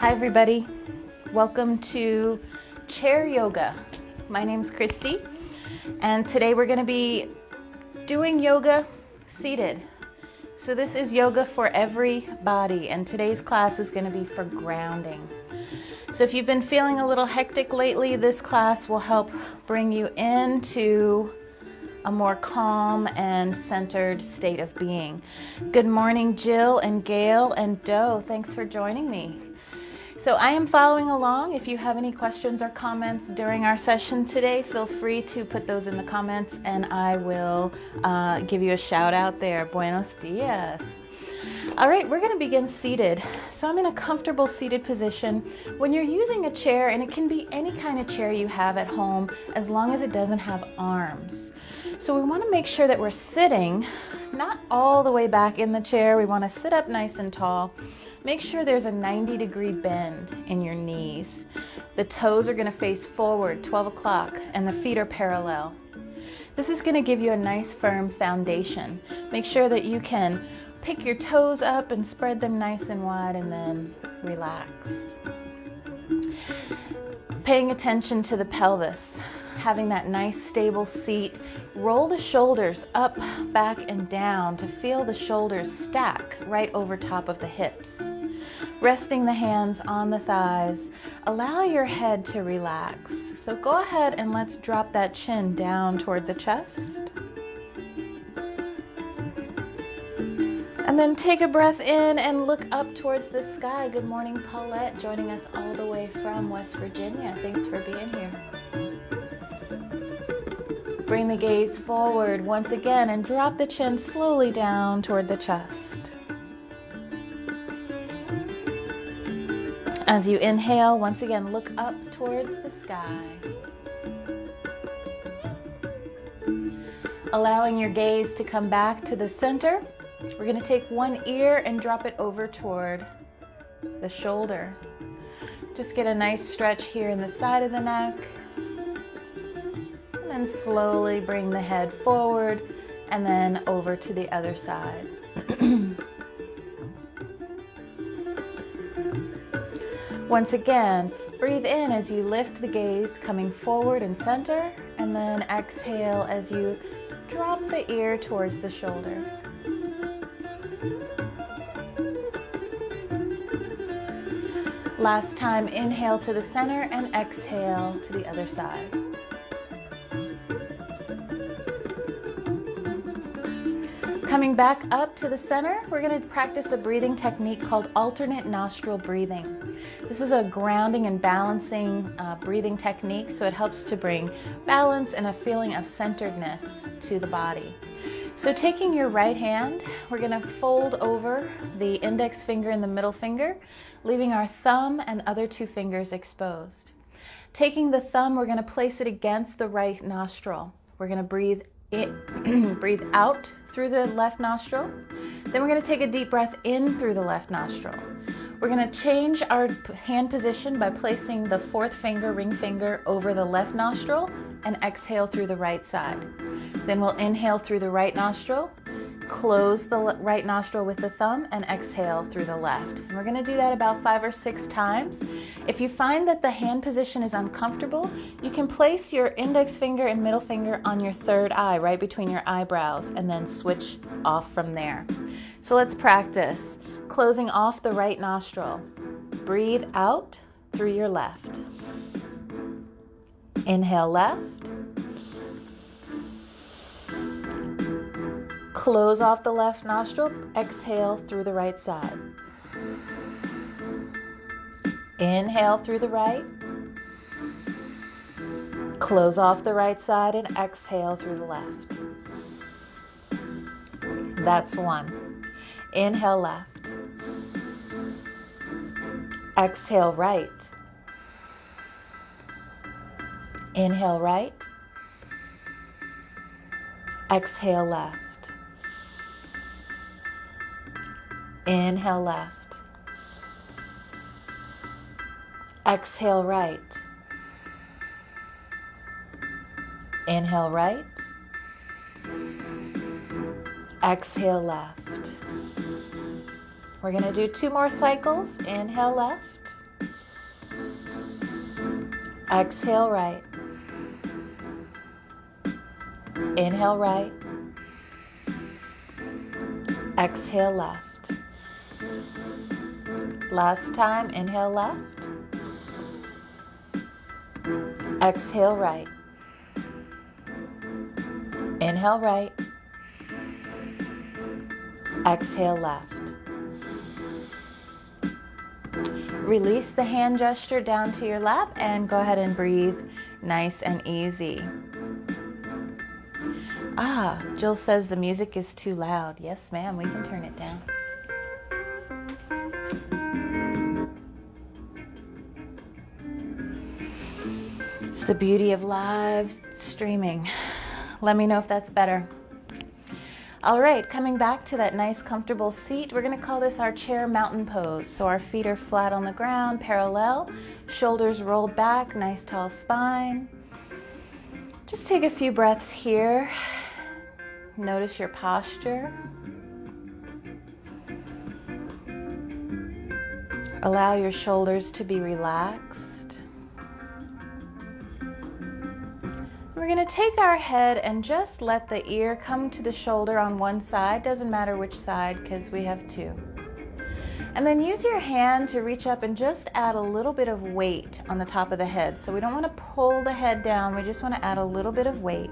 Hi everybody, welcome to chair yoga. My name's Kristy, and today we're going to be doing yoga seated. So this is yoga for every body, and today's class is going to be for grounding. So if you've been feeling a little hectic lately, this class will help bring you into a more calm and centered state of being. Good morning, Jill and Gail and Doe. Thanks for joining me. So I am following along. If you have any questions or comments during our session today, feel free to put those in the comments and I will give you a shout out there. Buenos dias. All right, we're going to begin seated. So I'm in a comfortable seated position. When you're using a chair, and it can be any kind of chair you have at home, as long as it doesn't have arms. So we want to make sure that we're sitting, not all the way back in the chair. We want to sit up nice and tall. Make sure there's a 90-degree bend in your knees. The toes are going to face forward, 12 o'clock, and the feet are parallel. This is going to give you a nice firm foundation. Make sure that you can pick your toes up and spread them nice and wide, and then relax. Paying attention to the pelvis, having that nice stable seat. Roll the shoulders up, back, and down to feel the shoulders stack right over top of the hips. Resting the hands on the thighs, allow your head to relax. So go ahead and let's drop that chin down toward the chest. And then take a breath in and look up towards the sky. Good morning, Paulette, joining us all the way from West Virginia. Thanks for being here. Bring the gaze forward once again and drop the chin slowly down toward the chest. As you inhale, once again, look up towards the sky. Allowing your gaze to come back to the center. We're going to take one ear and drop it over toward the shoulder. Just get a nice stretch here in the side of the neck. And then slowly bring the head forward and then over to the other side. Once again, breathe in as you lift the gaze coming forward and center, and then exhale as you drop the ear towards the shoulder. Last time, inhale to the center and exhale to the other side. Coming back up to the center, we're going to practice a breathing technique called alternate nostril breathing. This is a grounding and balancing breathing technique, so it helps to bring balance and a feeling of centeredness to the body. So taking your right hand, we're going to fold over the index finger and the middle finger, leaving our thumb and other two fingers exposed. Taking the thumb, we're going to place it against the right nostril. We're going to breathe in, breathe out through the left nostril. Then we're going to take a deep breath in through the left nostril. We're going to change our hand position by placing the fourth finger, ring finger, over the left nostril and exhale through the right side. Then we'll inhale through the right nostril, close the right nostril with the thumb, and exhale through the left. And we're going to do that about 5 or 6 times. If you find that the hand position is uncomfortable, you can place your index finger and middle finger on your third eye, right between your eyebrows, and then switch off from there. So let's practice. Closing off the right nostril. Breathe out through your left. Inhale left. Close off the left nostril. Exhale through the right side. Inhale through the right. Close off the right side and exhale through the left. That's 1. Inhale left. Exhale right. Inhale right. Exhale left. Inhale left. Exhale right. Inhale right. Exhale left. We're going to do 2 more cycles. Inhale left. Exhale right. Inhale right. Exhale left. Last time, inhale left. Exhale right. Inhale right. Exhale left. Release the hand gesture down to your lap and go ahead and breathe nice and easy. Jill says the music is too loud. Yes, ma'am, we can turn it down. It's the beauty of live streaming. Let me know if that's better. All right, coming back to that nice comfortable seat, we're going to call this our chair mountain pose. So our feet are flat on the ground, parallel, shoulders rolled back, nice tall spine. Just take a few breaths here. Notice your posture. Allow your shoulders to be relaxed. We're going to take our head and just let the ear come to the shoulder on one side. Doesn't matter which side because we have two. And then use your hand to reach up and just add a little bit of weight on the top of the head. So we don't want to pull the head down. We just want to add a little bit of weight.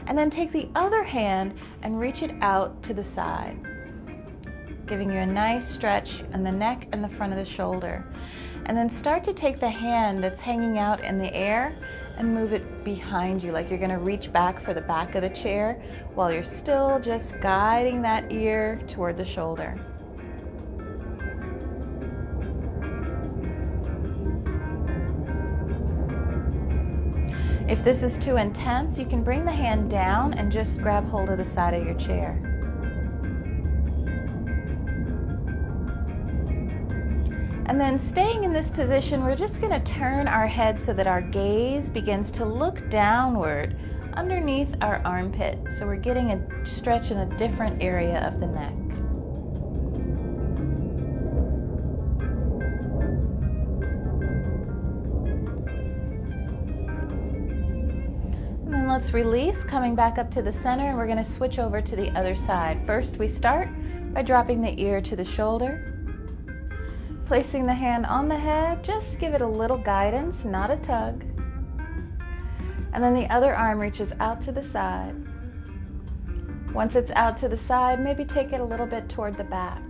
And then take the other hand and reach it out to the side, giving you a nice stretch in the neck and the front of the shoulder. And then start to take the hand that's hanging out in the air and move it behind you, like you're going to reach back for the back of the chair while you're still just guiding that ear toward the shoulder. If this is too intense, you can bring the hand down and just grab hold of the side of your chair. And then staying in this position, we're just going to turn our head so that our gaze begins to look downward underneath our armpit. So we're getting a stretch in a different area of the neck. And then let's release, coming back up to the center, and we're going to switch over to the other side. First, we start by dropping the ear to the shoulder. Placing the hand on the head, just give it a little guidance, not a tug. And then the other arm reaches out to the side. Once it's out to the side, maybe take it a little bit toward the back.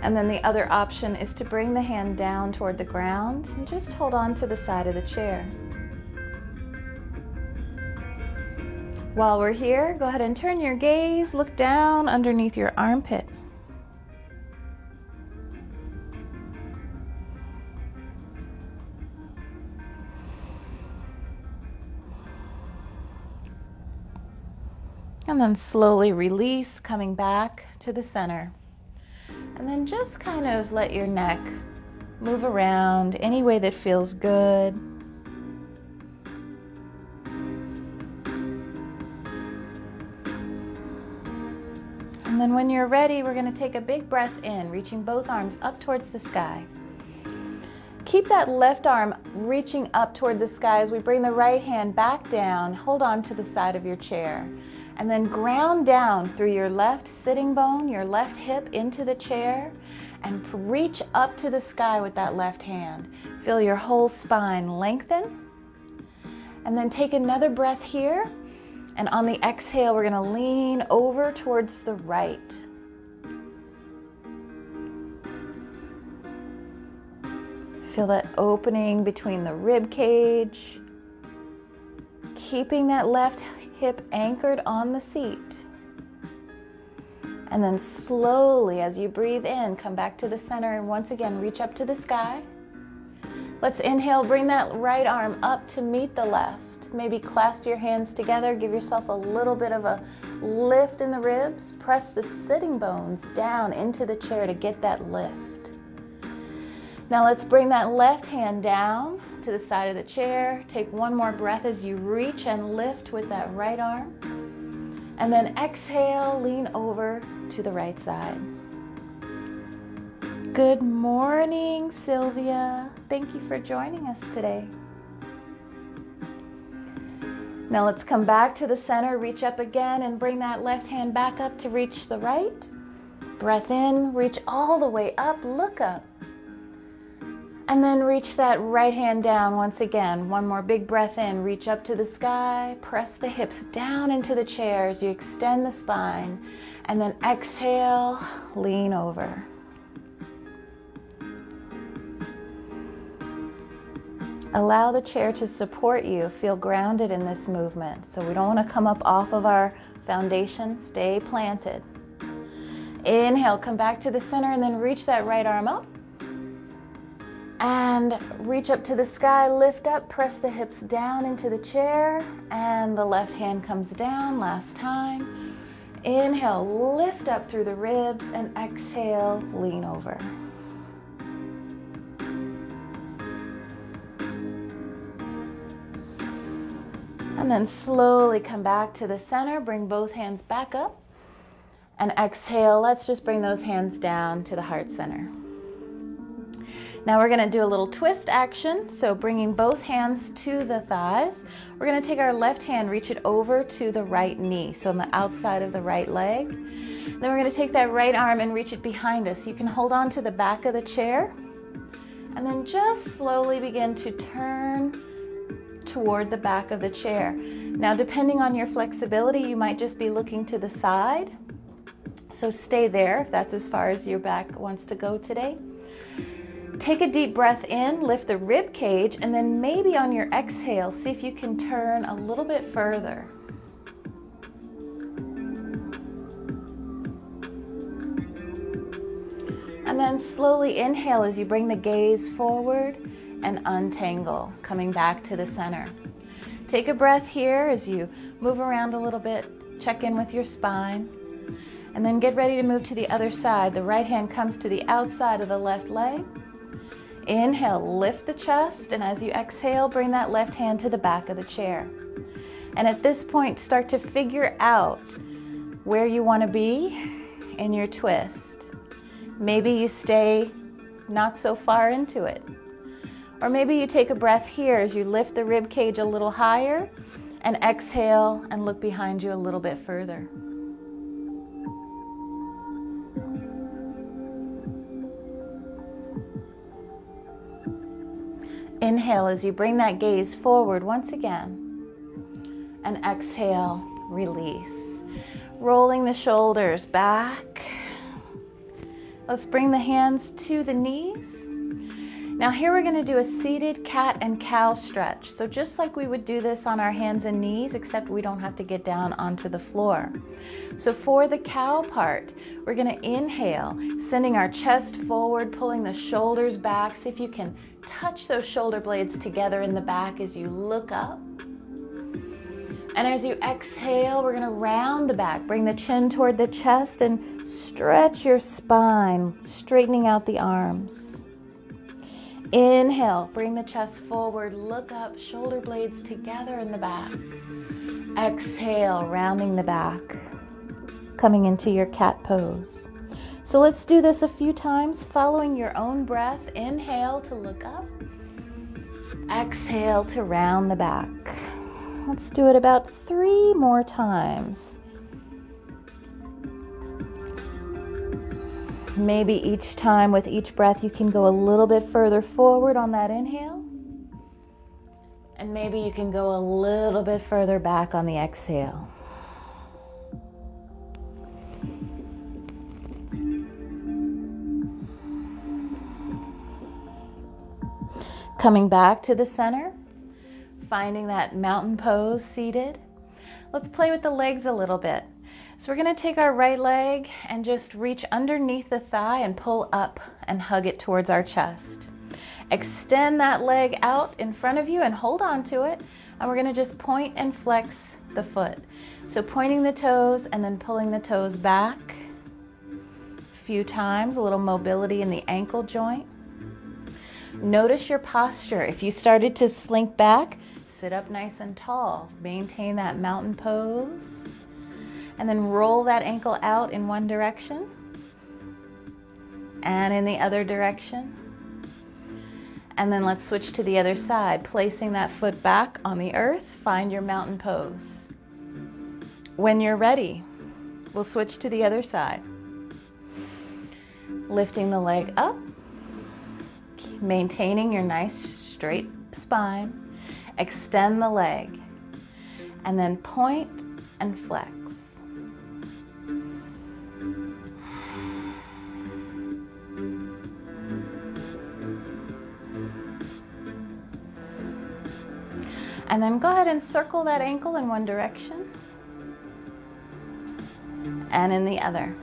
And then the other option is to bring the hand down toward the ground and just hold on to the side of the chair. While we're here, go ahead and turn your gaze, look down underneath your armpit. And then slowly release, coming back to the center. And then just kind of let your neck move around any way that feels good. And then when you're ready, we're going to take a big breath in, reaching both arms up towards the sky. Keep that left arm reaching up toward the sky as we bring the right hand back down. Hold on to the side of your chair. And then ground down through your left sitting bone, your left hip into the chair, and reach up to the sky with that left hand. Feel your whole spine lengthen. And then take another breath here. And on the exhale, we're going to lean over towards the right. Feel that opening between the rib cage. Keeping that left hip anchored on the seat. And then slowly, as you breathe in, come back to the center and once again reach up to the sky. Let's inhale, bring that right arm up to meet the left. Maybe clasp your hands together, give yourself a little bit of a lift in the ribs. Press the sitting bones down into the chair to get that lift. Now let's bring that left hand down to the side of the chair. Take one more breath as you reach and lift with that right arm. And then exhale, lean over to the right side. Good morning, Sylvia. Thank you for joining us today. Now let's come back to the center, reach up again and bring that left hand back up to reach the right. Breath in, reach all the way up, look up. And then reach that right hand down once again. One more big breath in, reach up to the sky, press the hips down into the chair as you extend the spine. And then exhale, lean over. Allow the chair to support you. Feel grounded in this movement. So we don't want to come up off of our foundation. Stay planted. Inhale, come back to the center and then reach that right arm up. And reach up to the sky, lift up, press the hips down into the chair. And the left hand comes down, last time. Inhale, lift up through the ribs and exhale, lean over. And then slowly come back to the center, bring both hands back up, and exhale. Let's just bring those hands down to the heart center. Now we're going to do a little twist action, so bringing both hands to the thighs. We're going to take our left hand, reach it over to the right knee, so on the outside of the right leg. Then we're going to take that right arm and reach it behind us. You can hold on to the back of the chair, and then just slowly begin to turn toward the back of the chair. Now, depending on your flexibility, you might just be looking to the side. So stay there if that's as far as your back wants to go today. Take a deep breath in, lift the rib cage, and then maybe on your exhale, see if you can turn a little bit further. And then slowly inhale as you bring the gaze forward and untangle, coming back to the center. Take a breath here as you move around a little bit, check in with your spine, and then get ready to move to the other side. The right hand comes to the outside of the left leg. Inhale, lift the chest, and as you exhale, bring that left hand to the back of the chair. And at this point, start to figure out where you want to be in your twist. Maybe you stay not so far into it. Or maybe you take a breath here as you lift the rib cage a little higher and exhale and look behind you a little bit further. Inhale as you bring that gaze forward once again. And exhale, release. Rolling the shoulders back. Let's bring the hands to the knees. Now here we're going to do a seated cat and cow stretch. So just like we would do this on our hands and knees, except we don't have to get down onto the floor. So for the cow part, we're going to inhale, sending our chest forward, pulling the shoulders back. See if you can touch those shoulder blades together in the back as you look up. And as you exhale, we're going to round the back. Bring the chin toward the chest and stretch your spine, straightening out the arms. Inhale, bring the chest forward, look up, shoulder blades together in the back. Exhale, rounding the back, coming into your cat pose. So let's do this a few times, following your own breath. Inhale to look up. Exhale to round the back. Let's do it about 3 more times. Maybe each time with each breath you can go a little bit further forward on that inhale. And maybe you can go a little bit further back on the exhale. Coming back to the center, finding that mountain pose seated. Let's play with the legs a little bit. So we're going to take our right leg and just reach underneath the thigh and pull up and hug it towards our chest. Extend that leg out in front of you and hold on to it. And we're going to just point and flex the foot. So pointing the toes and then pulling the toes back a few times, a little mobility in the ankle joint. Notice your posture. If you started to slink back, sit up nice and tall. Maintain that mountain pose. And then roll that ankle out in one direction. and in the other direction. And then let's switch to the other side, placing that foot back on the earth. Find your mountain pose. When you're ready, we'll switch to the other side. Lifting the leg up, maintaining your nice straight spine. Extend the leg, and then point and flex. And then go ahead and circle that ankle in one direction and in the other.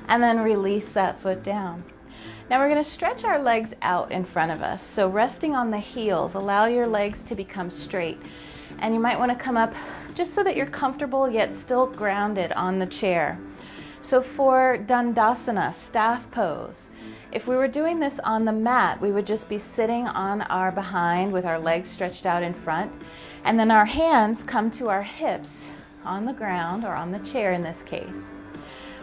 And then release that foot down. Now we're going to stretch our legs out in front of us. So resting on the heels, allow your legs to become straight. And you might want to come up just so that you're comfortable yet still grounded on the chair. So for Dandasana, staff pose, if we were doing this on the mat, we would just be sitting on our behind with our legs stretched out in front. And then our hands come to our hips on the ground, or on the chair in this case.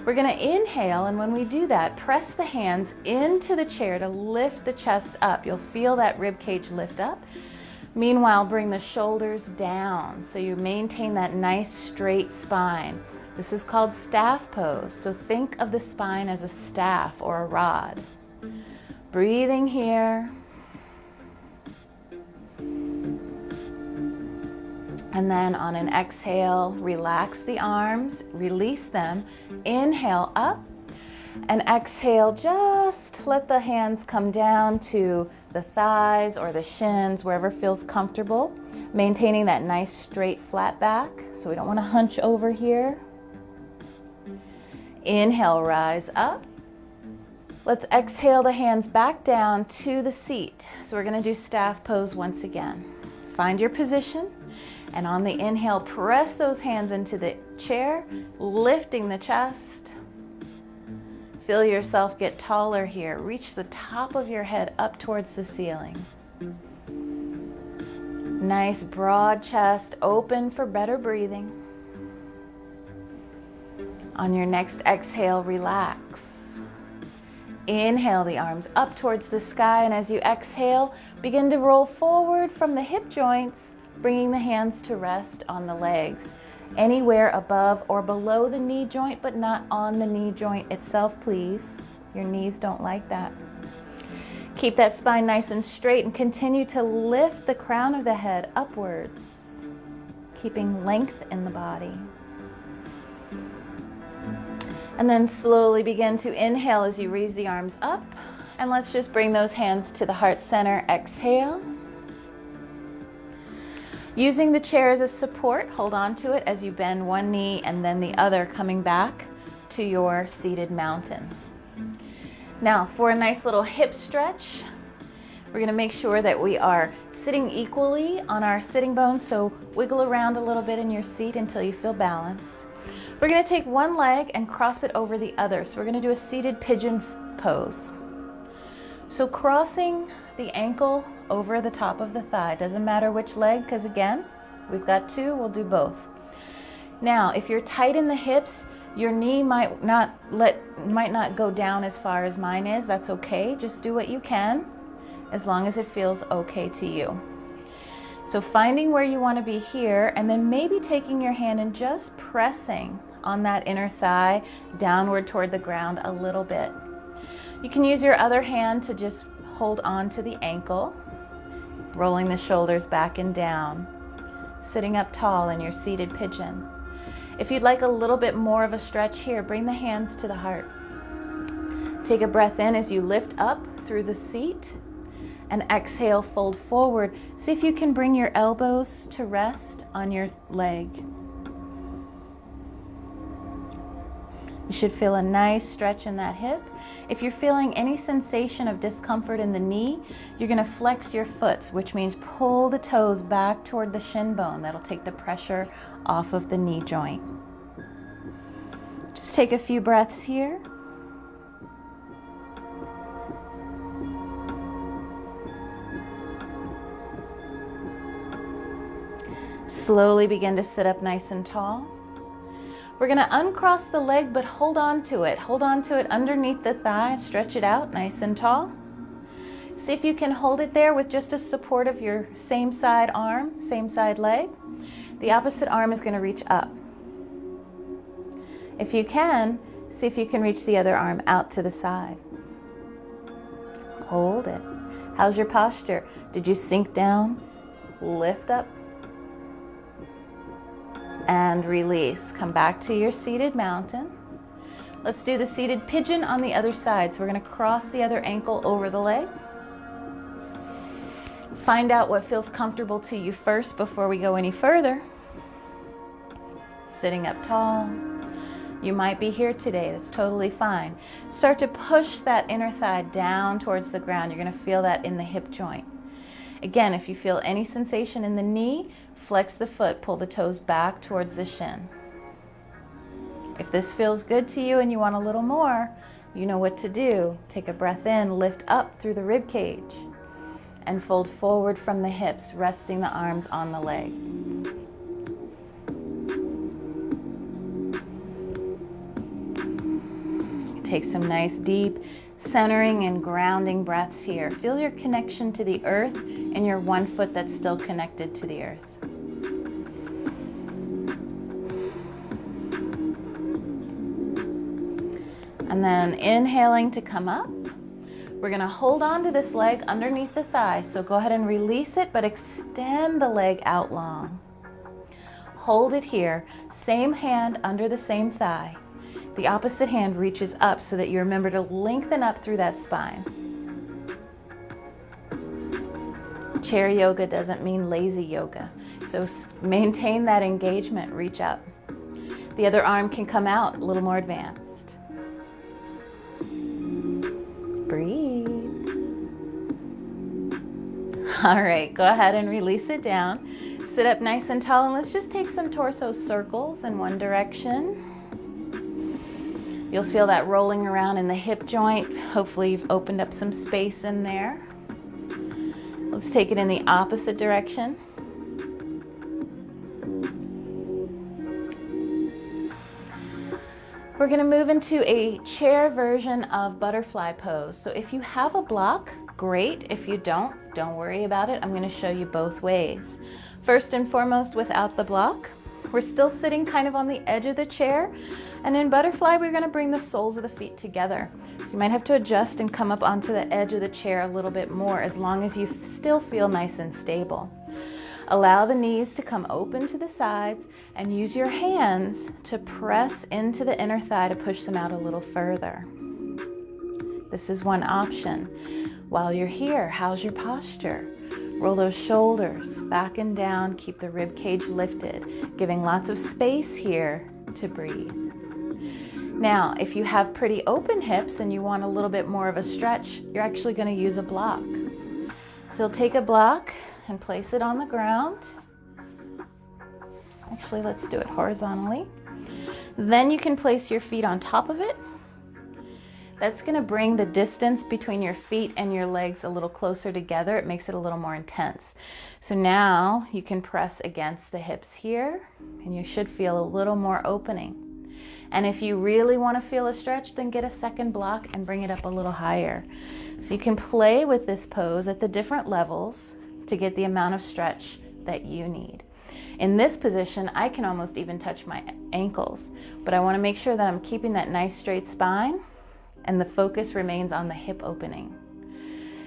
We're going to inhale, and when we do that, press the hands into the chair to lift the chest up. You'll feel that rib cage lift up. Meanwhile, bring the shoulders down so you maintain that nice straight spine. This is called staff pose. So think of the spine as a staff or a rod. Breathing here. And then on an exhale, relax the arms, release them. Inhale up, and exhale, just let the hands come down to the thighs or the shins, wherever feels comfortable. Maintaining that nice straight flat back, so we don't want to hunch over here. Inhale, rise up. Let's exhale the hands back down to the seat. So we're going to do staff pose once again. Find your position. And on the inhale, press those hands into the chair, lifting the chest. Feel yourself get taller here. Reach the top of your head up towards the ceiling. Nice broad chest, open for better breathing. On your next exhale, relax. Inhale the arms up towards the sky, and as you exhale, begin to roll forward from the hip joints, bringing the hands to rest on the legs, anywhere above or below the knee joint, but not on the knee joint itself, please. Your knees don't like that. Keep that spine nice and straight and continue to lift the crown of the head upwards, keeping length in the body. And then slowly begin to inhale as you raise the arms up. And let's just bring those hands to the heart center. Exhale. Using the chair as a support, hold on to it as you bend one knee and then the other, coming back to your seated mountain. Now for a nice little hip stretch, we're going to make sure that we are sitting equally on our sitting bones, so wiggle around a little bit in your seat until you feel balanced. We're going to take one leg and cross it over the other. So we're going to do a seated pigeon pose. So crossing the ankle over the top of the thigh. Doesn't matter which leg, because again, we've got two, we'll do both. Now, if you're tight in the hips, your knee might not go down as far as mine is. That's okay. Just do what you can, as long as it feels okay to you. So finding where you want to be here, and then maybe taking your hand and just pressing on that inner thigh downward toward the ground a little bit. You can use your other hand to just hold on to the ankle, rolling the shoulders back and down, sitting up tall in your seated pigeon. If you'd like a little bit more of a stretch here, bring the hands to the heart. Take a breath in as you lift up through the seat, and exhale, fold forward. See if you can bring your elbows to rest on your leg. You should feel a nice stretch in that hip. If you're feeling any sensation of discomfort in the knee, you're going to flex your foot, which means pull the toes back toward the shin bone. That'll take the pressure off of the knee joint. Just take a few breaths here. Slowly begin to sit up nice and tall. We're gonna uncross the leg, but hold on to it. Hold on to it underneath the thigh, stretch it out nice and tall. See if you can hold it there with just a support of your same side arm, same side leg. The opposite arm is gonna reach up. If you can, see if you can reach the other arm out to the side. Hold it. How's your posture? Did you sink down? Lift up and release. Come back to your seated mountain. Let's do the seated pigeon on the other side. So we're going to cross the other ankle over the leg. Find out what feels comfortable to you first before we go any further. Sitting up tall. You might be here today. That's totally fine. Start to push that inner thigh down towards the ground. You're going to feel that in the hip joint. Again, if you feel any sensation in the knee, flex the foot, pull the toes back towards the shin. If this feels good to you and you want a little more, you know what to do. Take a breath in, lift up through the rib cage, and fold forward from the hips, resting the arms on the leg. Take some nice deep centering and grounding breaths here. Feel your connection to the earth and your one foot that's still connected to the earth. And then inhaling to come up. We're going to hold on to this leg underneath the thigh. So go ahead and release it, but extend the leg out long. Hold it here. Same hand under the same thigh. The opposite hand reaches up so that you remember to lengthen up through that spine. Chair yoga doesn't mean lazy yoga. So maintain that engagement, reach up. The other arm can come out a little more advanced. Breathe. All right, go ahead and release it down. Sit up nice and tall, and let's just take some torso circles in one direction. You'll feel that rolling around in the hip joint. Hopefully you've opened up some space in there. Let's take it in the opposite direction. We're going to move into a chair version of butterfly pose. So if you have a block, great. If you don't worry about it. I'm going to show you both ways. First and foremost, without the block, we're still sitting kind of on the edge of the chair. And in butterfly, we're going to bring the soles of the feet together. So you might have to adjust and come up onto the edge of the chair a little bit more, as long as you still feel nice and stable. Allow the knees to come open to the sides and use your hands to press into the inner thigh to push them out a little further. This is one option. While you're here, how's your posture? Roll those shoulders back and down. Keep the rib cage lifted, giving lots of space here to breathe. Now, if you have pretty open hips and you want a little bit more of a stretch, you're actually going to use a block. So you'll take a block and place it on the ground. Actually, let's do it horizontally. Then you can place your feet on top of it. That's going to bring the distance between your feet and your legs a little closer together. It makes it a little more intense. So now you can press against the hips here, and you should feel a little more opening. And if you really want to feel a stretch, then get a second block and bring it up a little higher. So you can play with this pose at the different levels to get the amount of stretch that you need. In this position, I can almost even touch my ankles, but I want to make sure that I'm keeping that nice straight spine and the focus remains on the hip opening.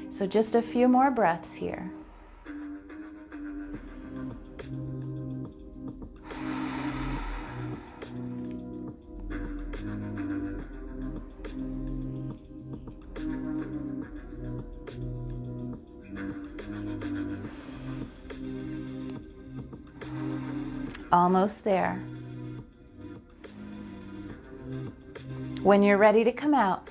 So just a few more breaths here. Almost there. When you're ready to come out,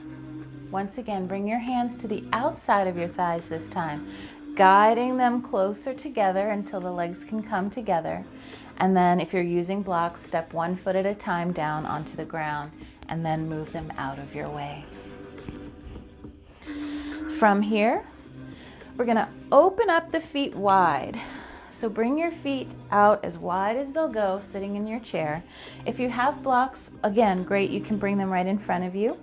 once again, bring your hands to the outside of your thighs this time, guiding them closer together until the legs can come together. And then if you're using blocks, step one foot at a time down onto the ground and then move them out of your way. From here, we're going to open up the feet wide. So So bring your feet out as wide as they'll go sitting in your chair. If you have blocks, again, great, you can bring them right in front of you.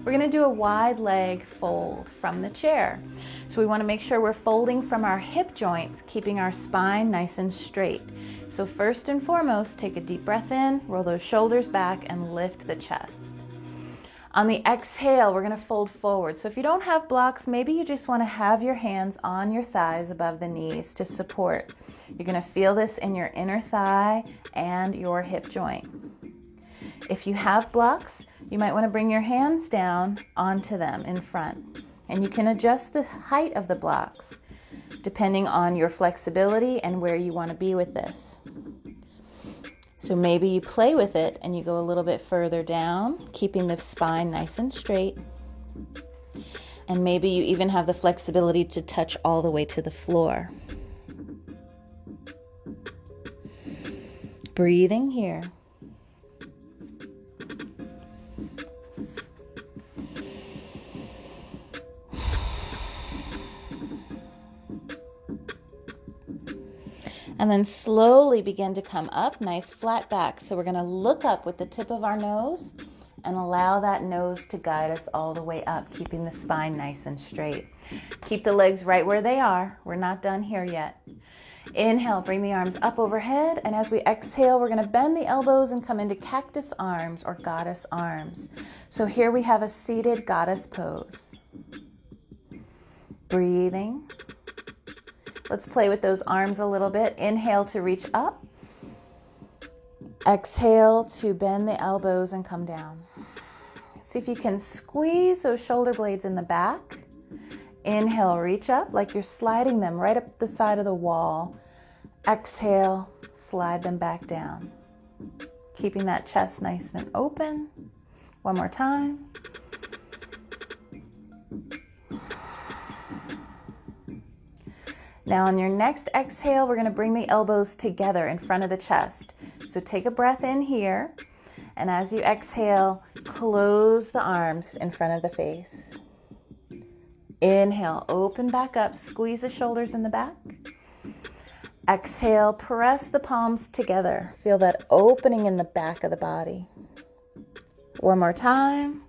We're going to do a wide leg fold from the chair. So we want to make sure we're folding from our hip joints, keeping our spine nice and straight. So first and foremost, take a deep breath in, roll those shoulders back, and lift the chest. On the exhale, we're going to fold forward. So if you don't have blocks, maybe you just want to have your hands on your thighs above the knees to support. You're going to feel this in your inner thigh and your hip joint. If you have blocks, you might want to bring your hands down onto them in front. And you can adjust the height of the blocks depending on your flexibility and where you want to be with this. So maybe you play with it and you go a little bit further down, keeping the spine nice and straight. And maybe you even have the flexibility to touch all the way to the floor. Breathing here. And then slowly begin to come up, nice flat back. So we're going to look up with the tip of our nose and allow that nose to guide us all the way up, keeping the spine nice and straight. Keep the legs right where they are. We're not done here yet. Inhale, bring the arms up overhead. And as we exhale, we're going to bend the elbows and come into cactus arms or goddess arms. So here we have a seated goddess pose. Breathing. Let's play with those arms a little bit. Inhale to reach up. Exhale to bend the elbows and come down. See if you can squeeze those shoulder blades in the back. Inhale, reach up like you're sliding them right up the side of the wall. Exhale, slide them back down. Keeping that chest nice and open. One more time. Now on your next exhale, we're going to bring the elbows together in front of the chest. So take a breath in here, and as you exhale, close the arms in front of the face. Inhale, open back up, squeeze the shoulders in the back. Exhale, press the palms together. Feel that opening in the back of the body. One more time.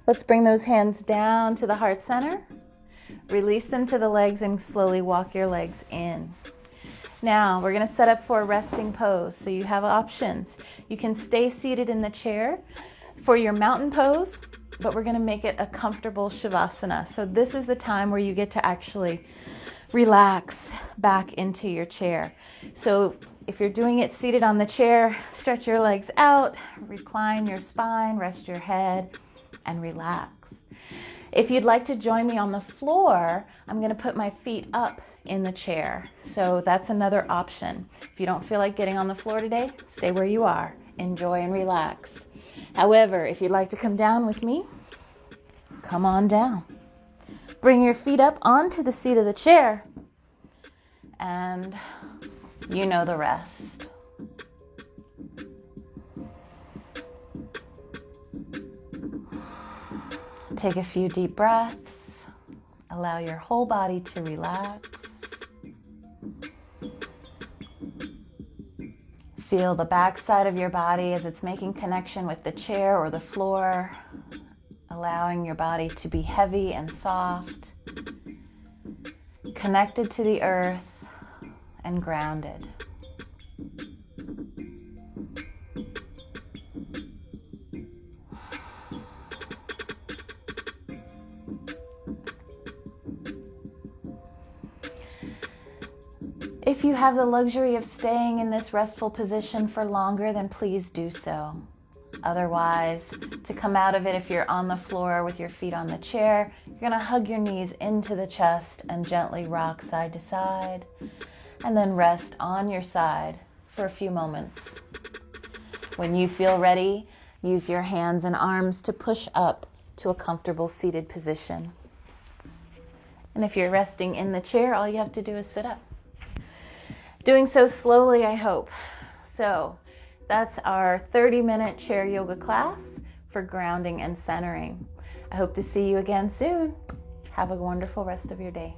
Let's bring those hands down to the heart center. Release them to the legs and slowly walk your legs in. Now we're going to set up for a resting pose. So you have options. You can stay seated in the chair for your mountain pose, but we're going to make it a comfortable Shavasana. So this is the time where you get to actually relax back into your chair. So if you're doing it seated on the chair, stretch your legs out, recline your spine, rest your head, and relax. If you'd like to join me on the floor, I'm going to put my feet up in the chair. So that's another option. If you don't feel like getting on the floor today, stay where you are. Enjoy and relax. However, if you'd like to come down with me, come on down. Bring your feet up onto the seat of the chair, and you know the rest. Take a few deep breaths. Allow your whole body to relax. Feel the back side of your body as it's making connection with the chair or the floor, allowing your body to be heavy and soft, connected to the earth and grounded. If you have the luxury of staying in this restful position for longer, then please do so. Otherwise, to come out of it, if you're on the floor with your feet on the chair, you're going to hug your knees into the chest and gently rock side to side, and then rest on your side for a few moments. When you feel ready, use your hands and arms to push up to a comfortable seated position. And if you're resting in the chair, all you have to do is sit up. Doing so slowly, I hope. So that's our 30-minute chair yoga class for grounding and centering. I hope to see you again soon. Have a wonderful rest of your day.